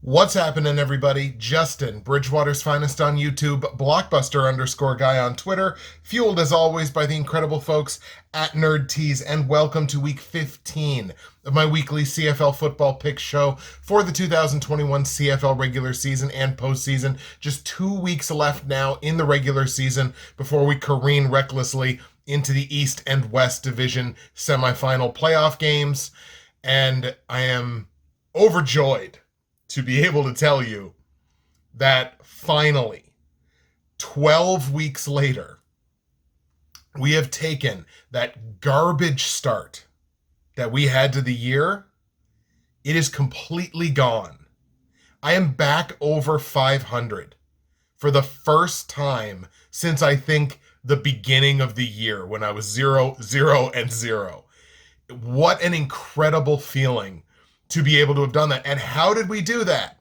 What's happening, everybody? Justin, Bridgewater's finest on YouTube, Blockbuster_guy on Twitter, fueled as always by the incredible folks at NerdTees, and welcome to week 15 of my weekly CFL football pick show for the 2021 CFL regular season and postseason. Just 2 weeks left now in the regular season before we careen recklessly into the East and West Division semifinal playoff games, and I am overjoyed to be able to tell you that finally, 12 weeks later, we have taken that garbage start that we had to the year. It is completely gone. I am back over 500 for the first time since I think the beginning of the year when I was 0-0-0. What an incredible feeling to be able to have done that. And how did we do that?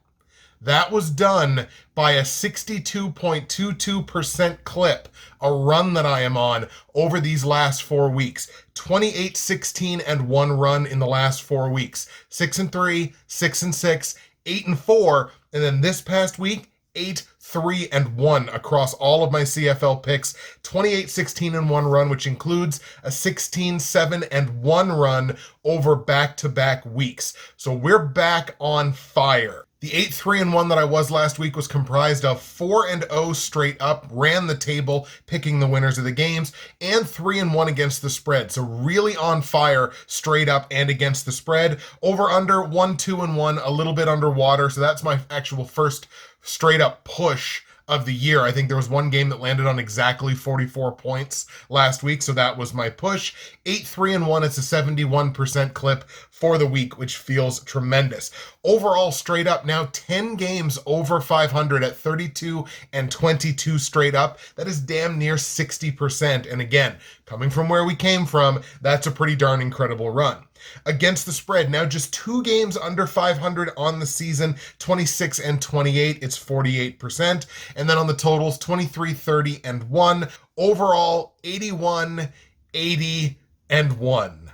That was done by a 62.22% clip, a run that I am on over these last 4 weeks. 28-16-1 run in the last 4 weeks. 6-3, 6-6, 8-4, and then this past week, 8-3-1 across all of my CFL picks. 28-16-1 run, which includes a 16-7-1 run over back-to-back weeks. So we're back on fire. The 8-3-1 that I was last week was comprised of 4-0 straight up, ran the table, picking the winners of the games, and 3-1 against the spread. So really on fire straight up and against the spread. Over under 1-2-1, a little bit underwater. So that's my actual first straight up push of the year. I think there was one game that landed on exactly 44 points last week, so that was my push. 8-3-1, it's a 71% clip for the week, which feels tremendous. Overall, straight up, now 10 games over 500 at 32-22 straight up. That is damn near 60%. And again, coming from where we came from, that's a pretty darn incredible run. Against the spread, now just 2 games under 500 on the season, 26-28, it's 48%. And then on the totals, 23-30-1. Overall, 81-80-1.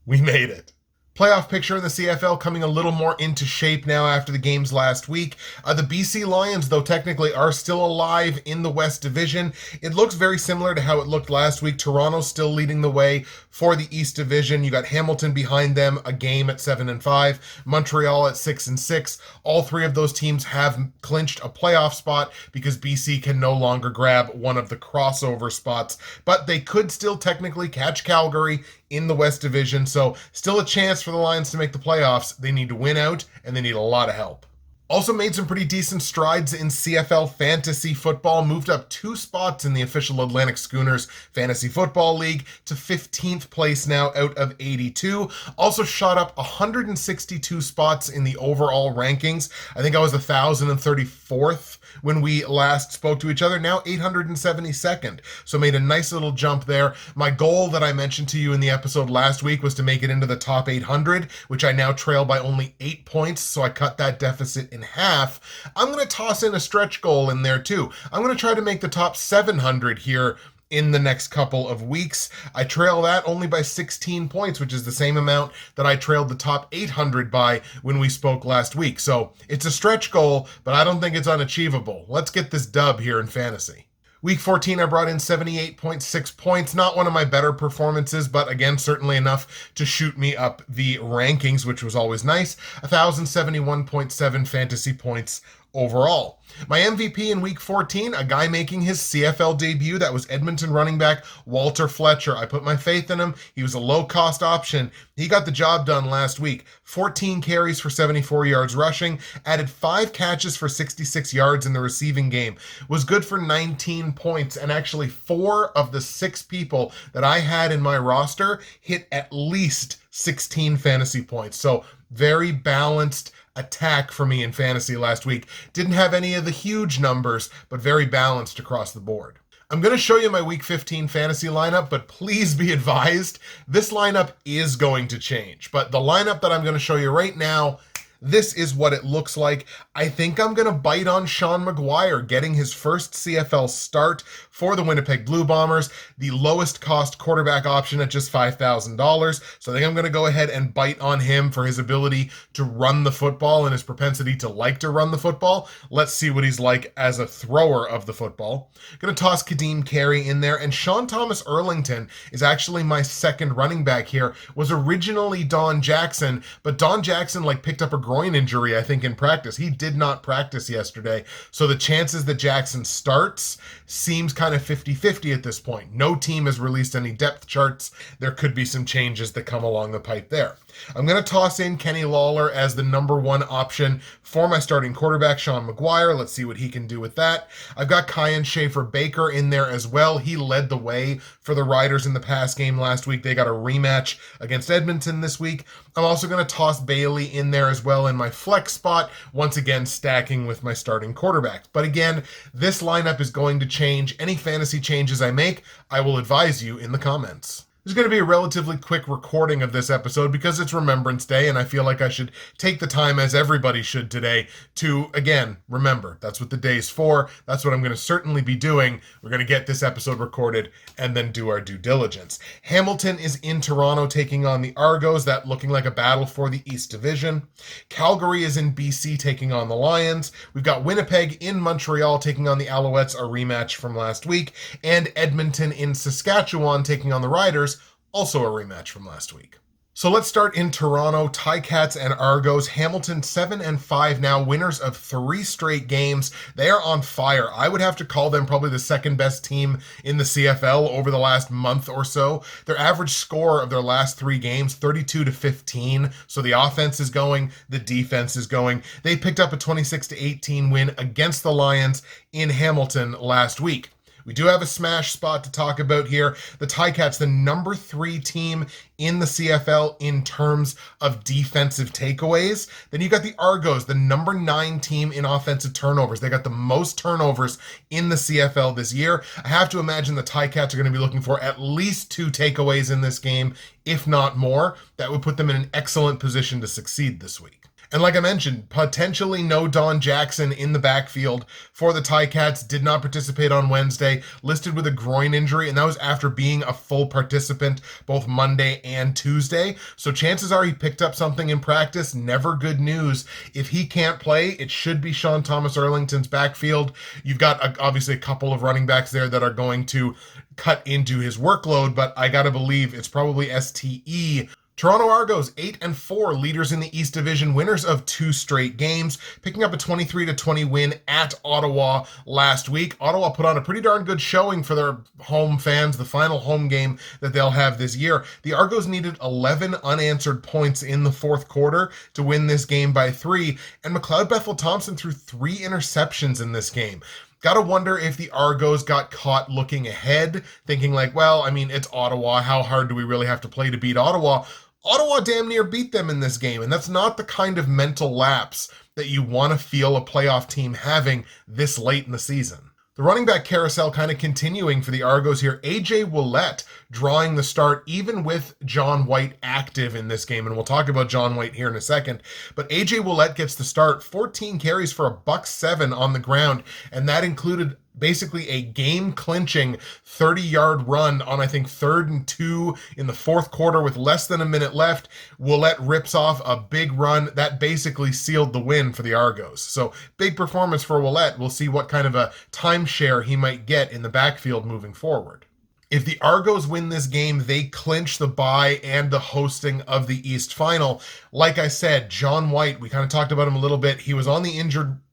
We made it. Playoff picture in the CFL coming a little more into shape now after the games last week. The BC Lions, though technically, are still alive in the West Division. It looks very similar to how it looked last week. Toronto's still leading the way for the East Division. You got Hamilton behind them, a game at 7-5. Montreal at 6-6. All three of those teams have clinched a playoff spot because BC can no longer grab one of the crossover spots. But they could still technically catch Calgary in the West Division, so still a chance for the Lions to make the playoffs. They need to win out, and they need a lot of help. Also made some pretty decent strides in CFL fantasy football, moved up 2 spots in the official Atlantic Schooners Fantasy Football League to 15th place now out of 82. Also shot up 162 spots in the overall rankings. I think I was 1,034th when we last spoke to each other, now 872nd. So made a nice little jump there. My goal that I mentioned to you in the episode last week was to make it into the top 800, which I now trail by only 8 points, so I cut that deficit in half. I'm going to toss in a stretch goal in there too. I'm going to try to make the top 700 here in the next couple of weeks. I trail that only by 16 points, which is the same amount that I trailed the top 800 by when we spoke last week. So it's a stretch goal, but I don't think it's unachievable. Let's get this dub here in fantasy. Week 14, I brought in 78.6 points. Not one of my better performances, but again, certainly enough to shoot me up the rankings, which was always nice. 1,071.7 fantasy points overall. My MVP in week 14, a guy making his CFL debut, that was Edmonton running back Walter Fletcher. I put my faith in him. He was a low-cost option. He got the job done last week. 14 carries for 74 yards rushing, added 5 catches for 66 yards in the receiving game, was good for 19 points, and actually 4 of the 6 people that I had in my roster hit at least 16 fantasy points. So very balanced attack for me in fantasy last week. Didn't have any of the huge numbers, but very balanced across the board. I'm going to show you my week 15 fantasy lineup, but please be advised, this lineup is going to change. But the lineup that I'm going to show you right now, this is what it looks like. I think I'm going to bite on Sean McGuire getting his first CFL start for the Winnipeg Blue Bombers, the lowest cost quarterback option at just $5,000. So I think I'm going to go ahead and bite on him for his ability to run the football and his propensity to like to run the football. Let's see what he's like as a thrower of the football. Going to toss Kadeem Carey in there, and Sean Thomas Erlington is actually my second running back here. Was originally Don Jackson, but Don Jackson picked up a groin injury, I think, in practice. He did not practice yesterday, so the chances that Jackson starts seems kind of 50-50 at this point. No team has released any depth charts. There could be some changes that come along the pipe there. I'm going to toss in Kenny Lawler as the number one option for my starting quarterback, Sean McGuire. Let's see what he can do with that. I've got Kyan Schaefer-Baker in there as well. He led the way for the Riders in the pass game last week. They got a rematch against Edmonton this week. I'm also going to toss Bailey in there as well in my flex spot, once again stacking with my starting quarterback. But again, this lineup is going to change. Any fantasy changes I make, I will advise you in the comments. There's going to be a relatively quick recording of this episode because it's Remembrance Day, and I feel like I should take the time, as everybody should today, to, again, remember. That's what the day's for. That's what I'm going to certainly be doing. We're going to get this episode recorded and then do our due diligence. Hamilton is in Toronto taking on the Argos, that looking like a battle for the East Division. Calgary is in BC taking on the Lions. We've got Winnipeg in Montreal taking on the Alouettes, a rematch from last week, and Edmonton in Saskatchewan taking on the Riders, also a rematch from last week. So let's start in Toronto. Ticats and Argos. Hamilton 7-5 now, winners of 3 straight games. They are on fire. I would have to call them probably the second best team in the CFL over the last month or so. Their average score of their last 3 games, 32-15. So the offense is going, the defense is going. They picked up a 26-18 win against the Lions in Hamilton last week. We do have a smash spot to talk about here. The Ticats, the number 3 team in the CFL in terms of defensive takeaways. Then you got the Argos, the number 9 team in offensive turnovers. They got the most turnovers in the CFL this year. I have to imagine the Ticats are going to be looking for at least 2 takeaways in this game, if not more. That would put them in an excellent position to succeed this week. And like I mentioned, potentially no Don Jackson in the backfield for the Ticats. Did not participate on Wednesday, listed with a groin injury, and that was after being a full participant both Monday and Tuesday. So chances are he picked up something in practice. Never good news. If he can't play, it should be Sean Thomas Erlington's backfield. You've got obviously a couple of running backs there that are going to cut into his workload, but I gotta believe it's probably STE. Toronto Argos, 8-4, leaders in the East Division, winners of 2 straight games, picking up a 23-20 win at Ottawa last week. Ottawa put on a pretty darn good showing for their home fans, the final home game that they'll have this year. The Argos needed 11 unanswered points in the fourth quarter to win this game by 3, and McLeod Bethel-Thompson threw 3 interceptions in this game. Gotta wonder if the Argos got caught looking ahead, thinking it's Ottawa. How hard do we really have to play to beat Ottawa? Ottawa damn near beat them in this game, and that's not the kind of mental lapse that you want to feel a playoff team having this late in the season. The running back carousel kind of continuing for the Argos here. A.J. Ouellette drawing the start, even with John White active in this game, and we'll talk about John White here in a second. But A.J. Ouellette gets the start, 14 carries for $107 on the ground, and that included basically a game-clinching 30-yard run on, I think, 3rd and 2 in the fourth quarter with less than a minute left. Ouellette rips off a big run. That basically sealed the win for the Argos. So big performance for Ouellette. We'll see what kind of a timeshare he might get in the backfield moving forward. If the Argos win this game, they clinch the bye and the hosting of the East Final. Like I said, John White, we kind of talked about him a little bit. He was on the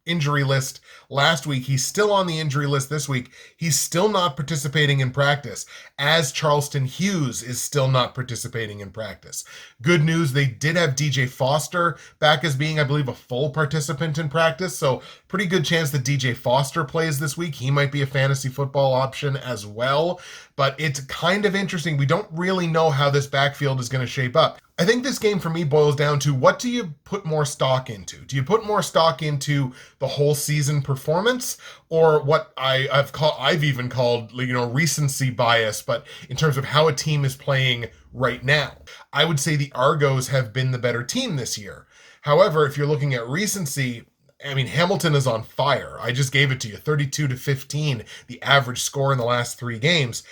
injury list last week. He's still on the injury list this week. He's still not participating in practice, as Charleston Hughes is still not participating in practice. Good news, they did have DJ Foster back as being, I believe, a full participant in practice, so pretty good chance that DJ Foster plays this week. He might be a fantasy football option as well, but it's kind of interesting. We don't really know how this backfield is going to shape up. I think this game for me boils down to, what do you put more stock into? Do you put more stock into the whole season performance, or what I've even called, recency bias, but in terms of how a team is playing right now? I would say the Argos have been the better team this year. However, if you're looking at recency, I mean, Hamilton is on fire. I just gave it to you, 32-15, the average score in the last 3 games.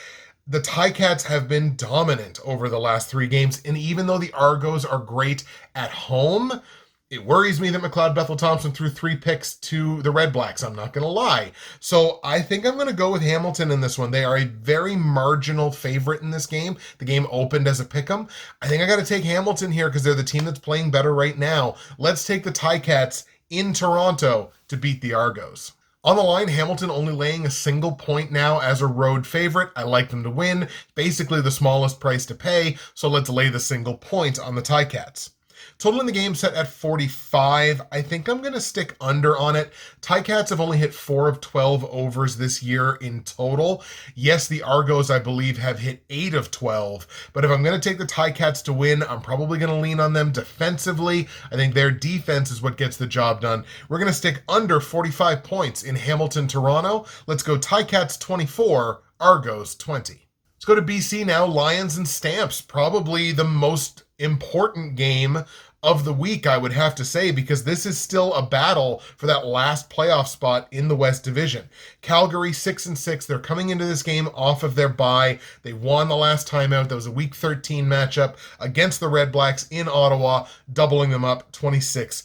The Ticats have been dominant over the last 3 games, and even though the Argos are great at home, it worries me that McLeod Bethel-Thompson threw 3 picks to the REDBLACKS. I'm not going to lie. So I think I'm going to go with Hamilton in this one. They are a very marginal favorite in this game. The game opened as a pick'em. I think I got to take Hamilton here because they're the team that's playing better right now. Let's take the Ticats in Toronto to beat the Argos. On the line, Hamilton only laying a single point now as a road favorite. I like them to win. Basically the smallest price to pay, so let's lay the single point on the Ticats. Total in the game set at 45. I think I'm going to stick under on it. Ticats have only hit 4 of 12 overs this year in total. Yes, the Argos, I believe, have hit 8 of 12. But if I'm going to take the Ticats to win, I'm probably going to lean on them defensively. I think their defense is what gets the job done. We're going to stick under 45 points in Hamilton, Toronto. Let's go Ticats 24, Argos 20. Let's go to BC now. Lions and Stamps, probably the most important game of the week, I would have to say, because this is still a battle for that last playoff spot in the West Division. Calgary 6-6. They're coming into this game off of their bye. They won the last time out. That was a Week 13 matchup against the REDBLACKS in Ottawa, doubling them up 26-13.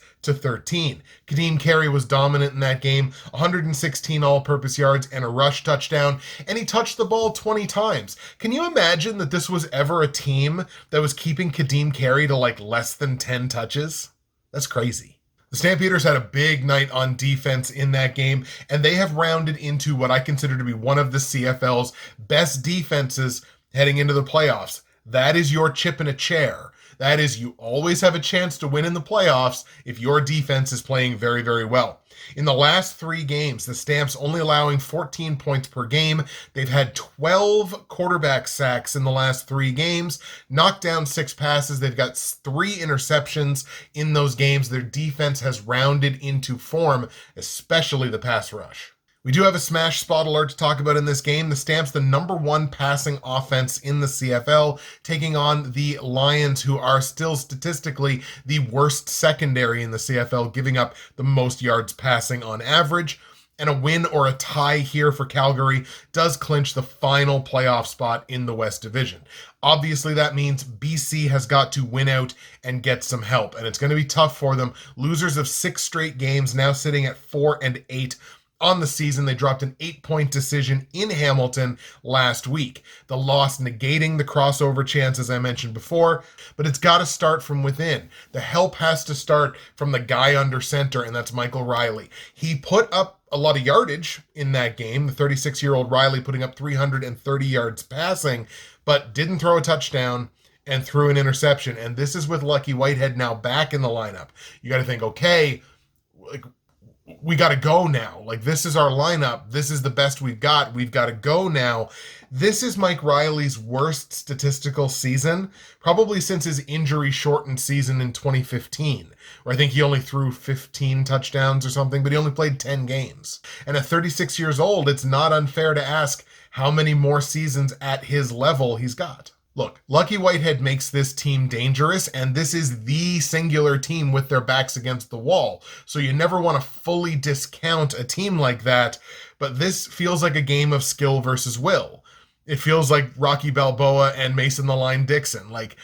Kadeem Carey was dominant in that game, 116 all-purpose yards and a rush touchdown, and he touched the ball 20 times. Can you imagine that this was ever a team that was keeping Kadeem Carey to like less than 10 touches? That's crazy. The Stampeders had a big night on defense in that game, and they have rounded into what I consider to be one of the CFL's best defenses heading into the playoffs. That is your chip in a chair. That is, you always have a chance to win in the playoffs if your defense is playing very, very well. In the last 3 games, the Stamps only allowing 14 points per game. They've had 12 quarterback sacks in the last 3 games, knocked down 6 passes. They've got 3 interceptions in those games. Their defense has rounded into form, especially the pass rush. We do have a smash spot alert to talk about in this game. The Stamps, the number 1 passing offense in the CFL, taking on the Lions, who are still statistically the worst secondary in the CFL, giving up the most yards passing on average. And a win or a tie here for Calgary does clinch the final playoff spot in the West Division. Obviously, that means BC has got to win out and get some help, and it's going to be tough for them. Losers of 6 straight games, now sitting at 4-8. On the season, they dropped an 8-point decision in Hamilton last week. The loss negating the crossover chance, as I mentioned before, but it's got to start from within. The help has to start from the guy under center, and that's Michael Riley. He put up a lot of yardage in that game, the 36-year-old Riley putting up 330 yards passing, but didn't throw a touchdown and threw an interception. And this is with Lucky Whitehead now back in the lineup. You got to think, okay, we got to go now. Like, this is our lineup. This is the best we've got. We've got to go now. This is Mike Riley's worst statistical season, probably since his injury-shortened season in 2015, where I think he only threw 15 touchdowns or something, but he only played 10 games. And at 36 years old, it's not unfair to ask how many more seasons at his level he's got. Look, Lucky Whitehead makes this team dangerous, and this is the singular team with their backs against the wall. So you never want to fully discount a team like that, but this feels like a game of skill versus will. It feels like Rocky Balboa and Mason the Line Dixon. Like,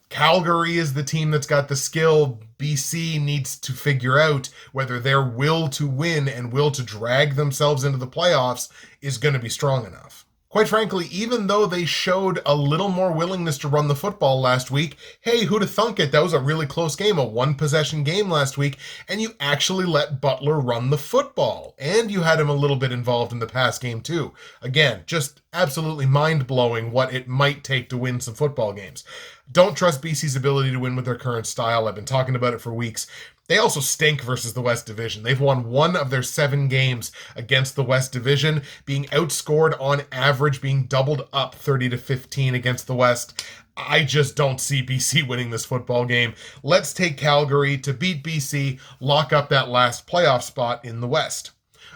Calgary is the team that's got the skill. BC needs to figure out whether their will to win and will to drag themselves into the playoffs is going to be strong enough. Quite frankly, even though they showed a little more willingness to run the football last week, hey, who'd have thunk it? That was a really close game, a 1-possession game last week, and you actually let Butler run the football. And you had him a little bit involved in the pass game too. Again, just absolutely mind-blowing what it might take to win some football games. Don't trust BC's ability to win with their current style. I've been talking about it for weeks. They also stink versus the West Division. They've won 1 of their 7 games against the West Division, being outscored on average, being doubled up 30-15 against the West. I just don't see BC winning this football game. Let's take Calgary to beat BC, lock up that last playoff spot in the West.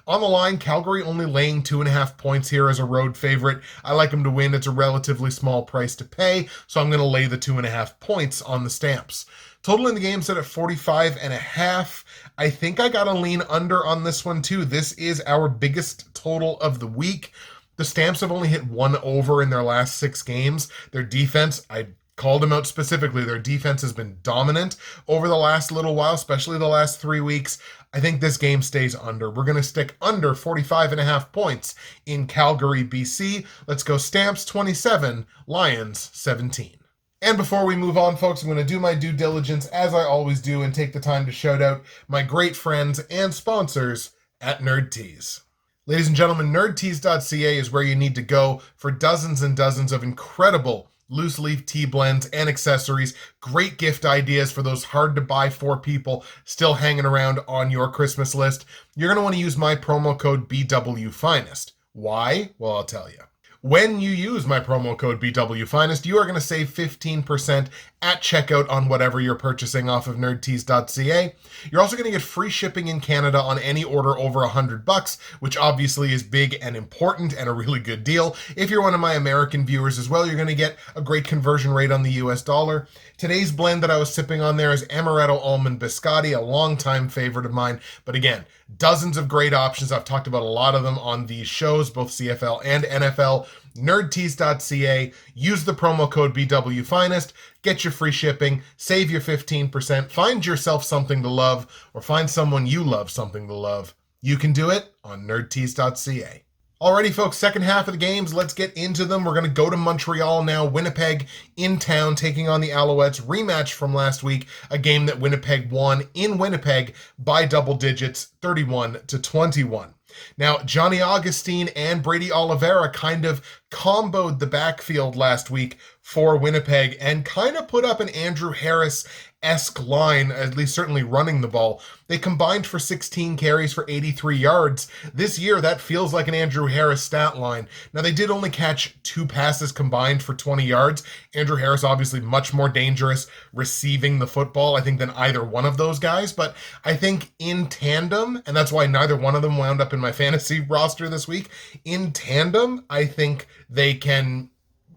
On the line, Calgary only laying 2.5 points here as a road favorite. I like them to win. It's a relatively small price to pay, so I'm going to lay the 2.5 points on the Stamps. Total in the game set at 45.5. I think I got to lean under on this one too. This is our biggest total of the week. The Stamps have only hit one over in their last 6 games. Their defense, I called them out specifically. Their defense has been dominant over the last little while, especially the last 3 weeks. I think this game stays under. We're going to stick under 45.5 points in Calgary, BC. Let's go Stamps 27, Lions 17. And before we move on, folks, I'm going to do my due diligence, as I always do, and take the time to shout out my great friends and sponsors at Nerd Tees. Ladies and gentlemen, nerdtees.ca is where you need to go for dozens and dozens of incredible loose leaf tea blends and accessories. Great gift ideas for those hard to buy for people still hanging around on your Christmas list. You're going to want to use my promo code BWFinest. Why? Well, I'll tell you. When you use my promo code BWFinest, you are going to save 15% at checkout on whatever you're purchasing off of nerdtees.ca. You're also going to get free shipping in Canada on any order over $100, which obviously is big and important and a really good deal. If you're one of my American viewers as well, you're going to get a great conversion rate on the US dollar. Today's blend that I was sipping on there is Amaretto Almond Biscotti, a longtime favorite of mine. But again, dozens of great options. I've talked about a lot of them on these shows, both CFL and NFL. Nerdtees.ca. Use the promo code BWFinest. Get your free shipping. Save your 15%. Find yourself something to love, or find someone you love something to love. You can do it on nerdtees.ca. Alrighty, folks, second half of the games, let's get into them. We're going to go to Montreal now. Winnipeg in town taking on the Alouettes. Rematch from last week, a game that Winnipeg won in Winnipeg by double digits, 31-21. Now, Johnny Augustine and Brady Oliveira kind of comboed the backfield last week for Winnipeg and kind of put up an Andrew Harris-esque line, at least certainly running the ball. They combined for 16 carries for 83 yards. This year, that feels like an Andrew Harris stat line. Now, they did only catch 2 passes combined for 20 yards. Andrew Harris, obviously much more dangerous receiving the football, I think, than either one of those guys. But I think in tandem, and that's why neither one of them wound up in my fantasy roster this week, in tandem, I think they can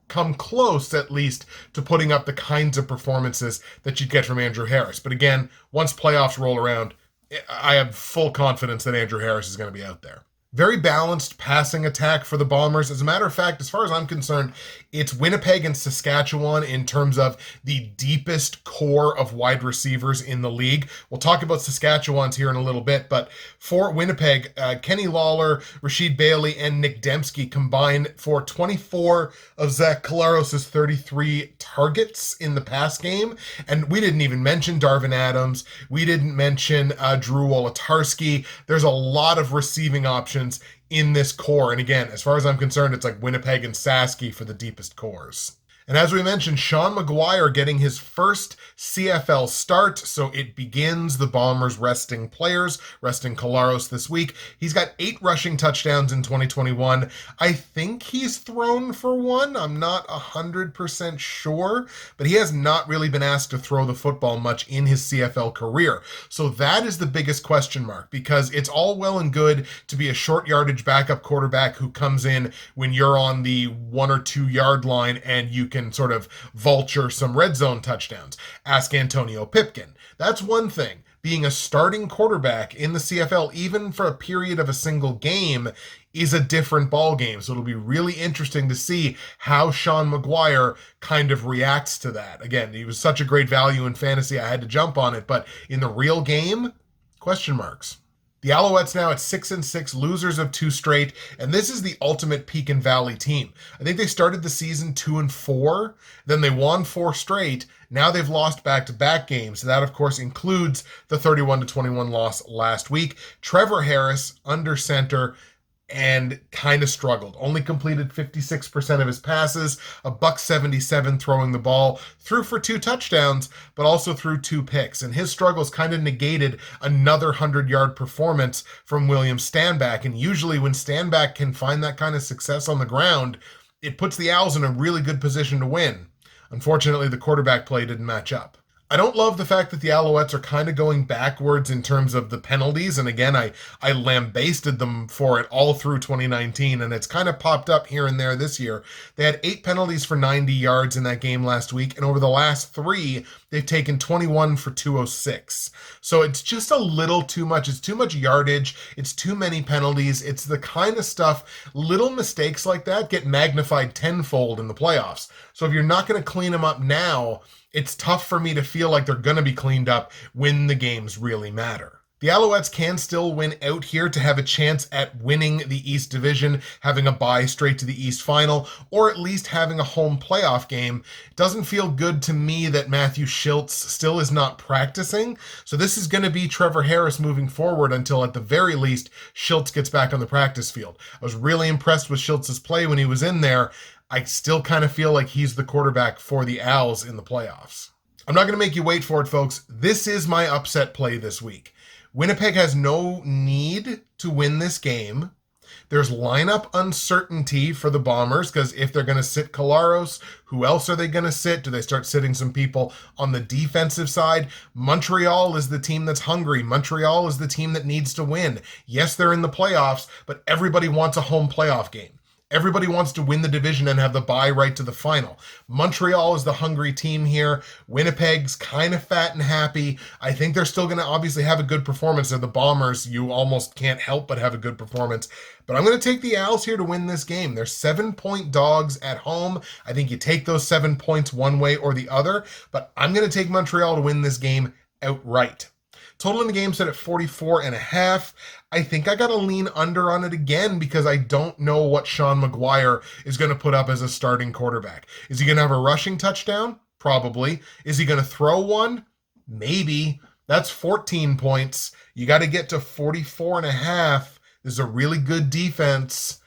come close, at least, to putting up the kinds of performances that you'd get from Andrew Harris. But again, once playoffs roll around, I have full confidence that Andrew Harris is going to be out there. Very balanced passing attack for the Bombers. As a matter of fact, as far as I'm concerned, it's Winnipeg and Saskatchewan in terms of the deepest core of wide receivers in the league. We'll talk about Saskatchewan's here in a little bit, but for Winnipeg, Kenny Lawler, Rashid Bailey, and Nick Dembski combined for 24 of Zach Collaros' 33 targets in the pass game. And we didn't even mention Darvin Adams. We didn't mention Drew Wolotarski. There's a lot of receiving options in this core. And again, as far as I'm concerned, it's like Winnipeg and Sasky for the deepest cores. And as we mentioned, Sean McGuire getting his first CFL start, so it begins the Bombers resting players, resting Collaros this week. He's got 8 rushing touchdowns in 2021. I think he's thrown for 1. I'm not 100% sure, but he has not really been asked to throw the football much in his CFL career. So that is the biggest question mark, because it's all well and good to be a short yardage backup quarterback who comes in when you're on the 1 or 2 yard line and you can sort of vulture some red zone touchdowns. Ask Antonio Pipkin. That's one thing. Being a starting quarterback in the CFL, even for a period of a single game, is a different ball game. So it'll be really interesting to see how Sean McGuire kind of reacts to that. Again, he was such a great value in fantasy, I had to jump on it, but in the real game, question marks. The Alouettes now at 6-6, losers of 2 straight, and this is the ultimate peak and valley team. I think they started the season 2-4, then they won 4 straight. Now they've lost back-to-back games. That, of course, includes the 31-21 loss last week. Trevor Harris, under center, and kind of struggled. Only completed 56% of his passes, $177 throwing the ball, threw for 2 touchdowns, but also threw 2 picks. And his struggles kind of negated another 100-yard performance from William Stanback. And usually when Stanback can find that kind of success on the ground, it puts the Owls in a really good position to win. Unfortunately, the quarterback play didn't match up. I don't love the fact that the Alouettes are kind of going backwards in terms of the penalties. And again, I lambasted them for it all through 2019, and it's kind of popped up here and there this year. They had 8 penalties for 90 yards in that game last week, and over the last 3, they've taken 21 for 206. So it's just a little too much. It's too much yardage. It's too many penalties. It's the kind of stuff, little mistakes like that get magnified tenfold in the playoffs. So if you're not going to clean them up now, it's tough for me to feel like they're going to be cleaned up when the games really matter. The Alouettes can still win out here to have a chance at winning the East Division, having a bye straight to the East Final, or at least having a home playoff game. It doesn't feel good to me that Matthew Shiltz still is not practicing, so this is going to be Trevor Harris moving forward until, at the very least, Shiltz gets back on the practice field. I was really impressed with Shiltz's play when he was in there. I still kind of feel like he's the quarterback for the Owls in the playoffs. I'm not going to make you wait for it, folks. This is my upset play this week. Winnipeg has no need to win this game. There's lineup uncertainty for the Bombers because if they're going to sit Collaros, who else are they going to sit? Do they start sitting some people on the defensive side? Montreal is the team that's hungry. Montreal is the team that needs to win. Yes, they're in the playoffs, but everybody wants a home playoff game. Everybody wants to win the division and have the bye right to the final. Montreal is the hungry team here. Winnipeg's kind of fat and happy. I think they're still going to obviously have a good performance. They're the Bombers. You almost can't help but have a good performance. But I'm going to take the Owls here to win this game. They're 7-point dogs at home. I think you take those 7 points one way or the other. But I'm going to take Montreal to win this game outright. Total in the game set at 44.5. I think I got to lean under on it again because I don't know what Sean Maguire is going to put up as a starting quarterback. Is he going to have a rushing touchdown? Probably. Is he going to throw one? Maybe. That's 14 points. You got to get to 44.5. This is a really good defense.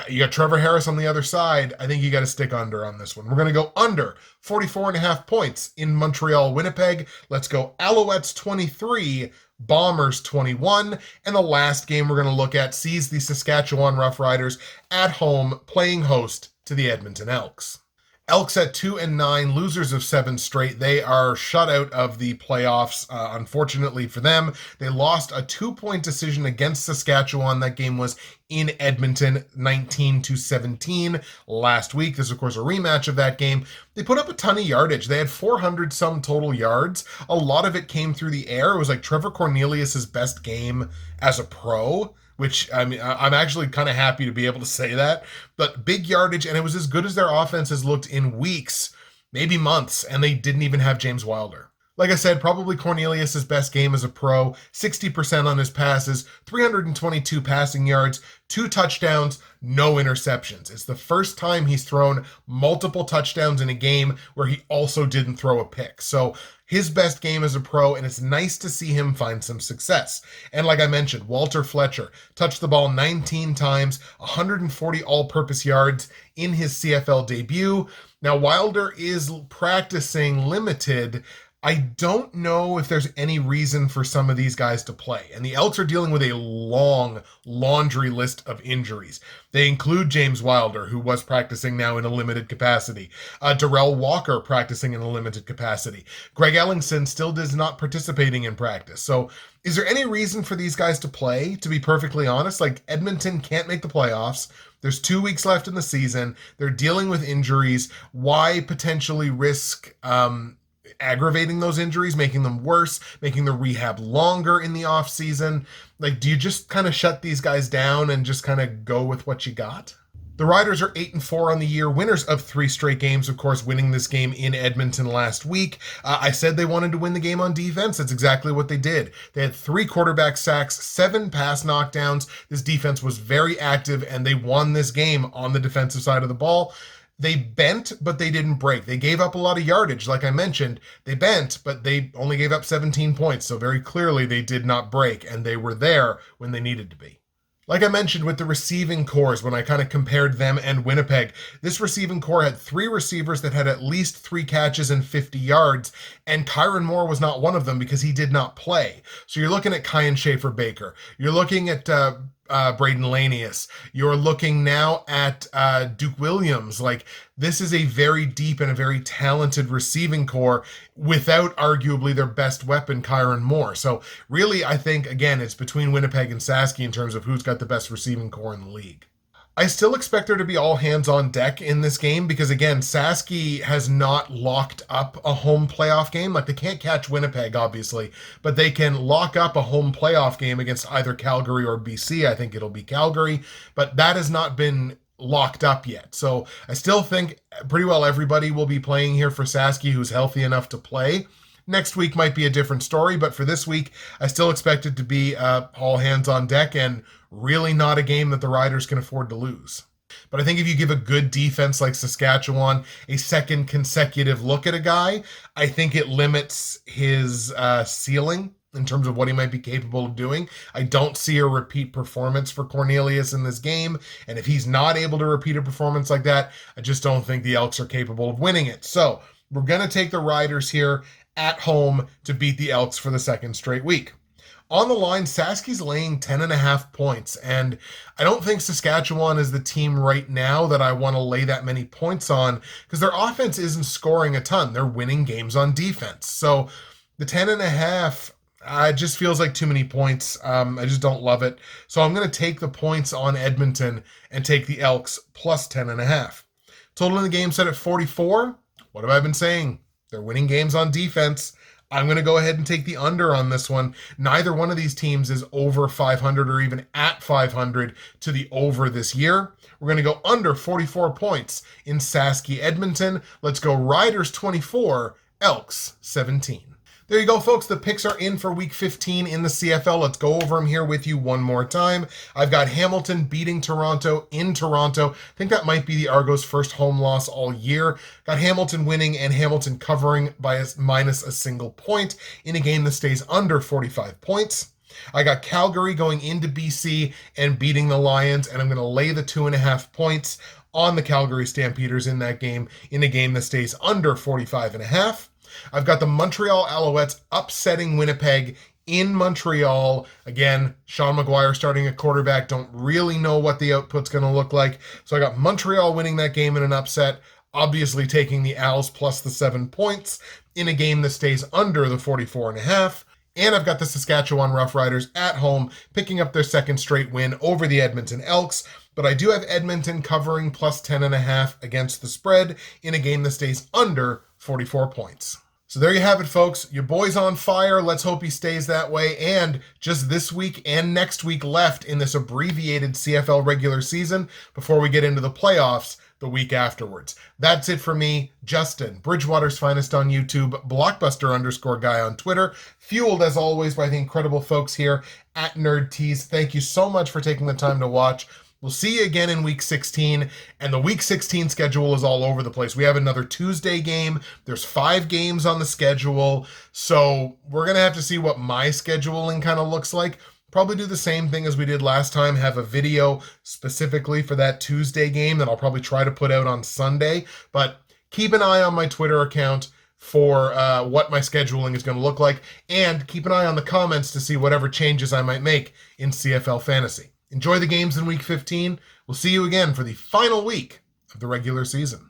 You got Trevor Harris on the other side. I think you got to stick under on this one. We're going to go under 44.5 points in Montreal, Winnipeg. Let's go Alouettes 23, Bombers 21. And the last game we're going to look at sees the Saskatchewan Roughriders at home playing host to the Edmonton Elks. Elks at 2-9, losers of 7 straight. They are shut out of the playoffs, unfortunately for them. They lost a 2-point decision against Saskatchewan. That game was in Edmonton, 19-17 last week. This is, of course, a rematch of that game. They put up a ton of yardage. They had 400 some total yards. A lot of it came through the air. It was like Trevor Cornelius's best game as a pro, which I'm actually kind of happy to be able to say that. But big yardage, and it was as good as their offense has looked in weeks, maybe months, and they didn't even have James Wilder. Like I said, probably Cornelius's best game as a pro, 60% on his passes, 322 passing yards, 2 touchdowns, no interceptions. It's the first time he's thrown multiple touchdowns in a game where he also didn't throw a pick. So his best game as a pro, and it's nice to see him find some success. And like I mentioned, Walter Fletcher touched the ball 19 times, 140 all-purpose yards in his CFL debut. Now, Wilder is practicing limited. I don't know if there's any reason for some of these guys to play. And the Elks are dealing with a long laundry list of injuries. They include James Wilder, who was practicing now in a limited capacity. Darrell Walker practicing in a limited capacity. Greg Ellingson still is not participating in practice. So is there any reason for these guys to play, to be perfectly honest? Like, Edmonton can't make the playoffs. There's 2 weeks left in the season. They're dealing with injuries. Why potentially risk aggravating those injuries, making them worse, making the rehab longer in the off season? Like, do you just kind of shut these guys down and just kind of go with what you got? The Riders are 8-4 on the year, winners of 3 straight games, of course, winning this game in Edmonton last week. I said they wanted to win the game on defense. That's exactly what they did. They had 3 quarterback sacks, 7 pass knockdowns. This defense was very active, and they won this game on the defensive side of the ball. They bent, but they didn't break. They gave up a lot of yardage, like I mentioned. They bent, but they only gave up 17 points. So very clearly they did not break, and they were there when they needed to be. Like I mentioned with the receiving cores, when I kind of compared them and Winnipeg, this receiving core had 3 receivers that had at least 3 catches and 50 yards, and Kyron Moore was not one of them because he did not play. So you're looking at Kyan Schaefer-Baker. You're looking at Braden Lanius. You're looking now at Duke Williams. Like, this is a very deep and a very talented receiving core without arguably their best weapon, Kyron Moore. So really, I think, again, it's between Winnipeg and Saski in terms of who's got the best receiving core in the league. I still expect there to be all hands on deck in this game because, again, Saski has not locked up a home playoff game. Like, they can't catch Winnipeg, obviously, but they can lock up a home playoff game against either Calgary or BC. I think it'll be Calgary, but that has not been locked up yet. So I still think pretty well everybody will be playing here for Saski who's healthy enough to play. Next week might be a different story, but for this week, I still expect it to be all hands on deck and really not a game that the Riders can afford to lose. But I think if you give a good defense like Saskatchewan a second consecutive look at a guy, I think it limits his ceiling in terms of what he might be capable of doing. I don't see a repeat performance for Cornelius in this game, and if he's not able to repeat a performance like that, I just don't think the Elks are capable of winning it. So we're going to take the Riders here at home to beat the Elks for the second straight week. On the line, Saski's laying 10.5 points, and I don't think Saskatchewan is the team right now that I want to lay that many points on because their offense isn't scoring a ton. They're winning games on defense. So the 10.5, it just feels like too many points. I just don't love it. So I'm going to take the points on Edmonton and take the Elks plus 10.5. Total in the game set at 44. What have I been saying? They're winning games on defense. I'm going to go ahead and take the under on this one. Neither one of these teams is over 500 or even at 500 to the over this year. We're going to go under 44 points in Saski, Edmonton. Let's go Riders 24, Elks 17. There you go, folks. The picks are in for Week 15 in the CFL. Let's go over them here with you one more time. I've got Hamilton beating Toronto in Toronto. I think that might be the Argos' first home loss all year. Got Hamilton winning and Hamilton covering by minus a single point in a game that stays under 45 points. I got Calgary going into BC and beating the Lions, and I'm going to lay the 2.5 points on the Calgary Stampeders in that game, in a game that stays under 45.5. I've got the Montreal Alouettes upsetting Winnipeg in Montreal. Again, Sean McGuire starting at quarterback. Don't really know what the output's going to look like. So I got Montreal winning that game in an upset, obviously taking the Owls plus the 7 points in a game that stays under the 44.5. And I've got the Saskatchewan Roughriders at home picking up their second straight win over the Edmonton Elks. But I do have Edmonton covering plus 10.5 against the spread in a game that stays under 44 points. So there you have it, folks. Your boy's on fire. Let's hope he stays that way. And just this week and next week left in this abbreviated CFL regular season before we get into the playoffs the week afterwards. That's it for me, Justin, Bridgewater's Finest on YouTube, Blockbuster_guy on Twitter, fueled as always by the incredible folks here at Nerd Tees. Thank you so much for taking the time to watch. We'll see you again in Week 16, and the Week 16 schedule is all over the place. We have another Tuesday game. There's 5 games on the schedule, so we're going to have to see what my scheduling kind of looks like. Probably do the same thing as we did last time, have a video specifically for that Tuesday game that I'll probably try to put out on Sunday, but keep an eye on my Twitter account for what my scheduling is going to look like, and keep an eye on the comments to see whatever changes I might make in CFL Fantasy. Enjoy the games in Week 15. We'll see you again for the final week of the regular season.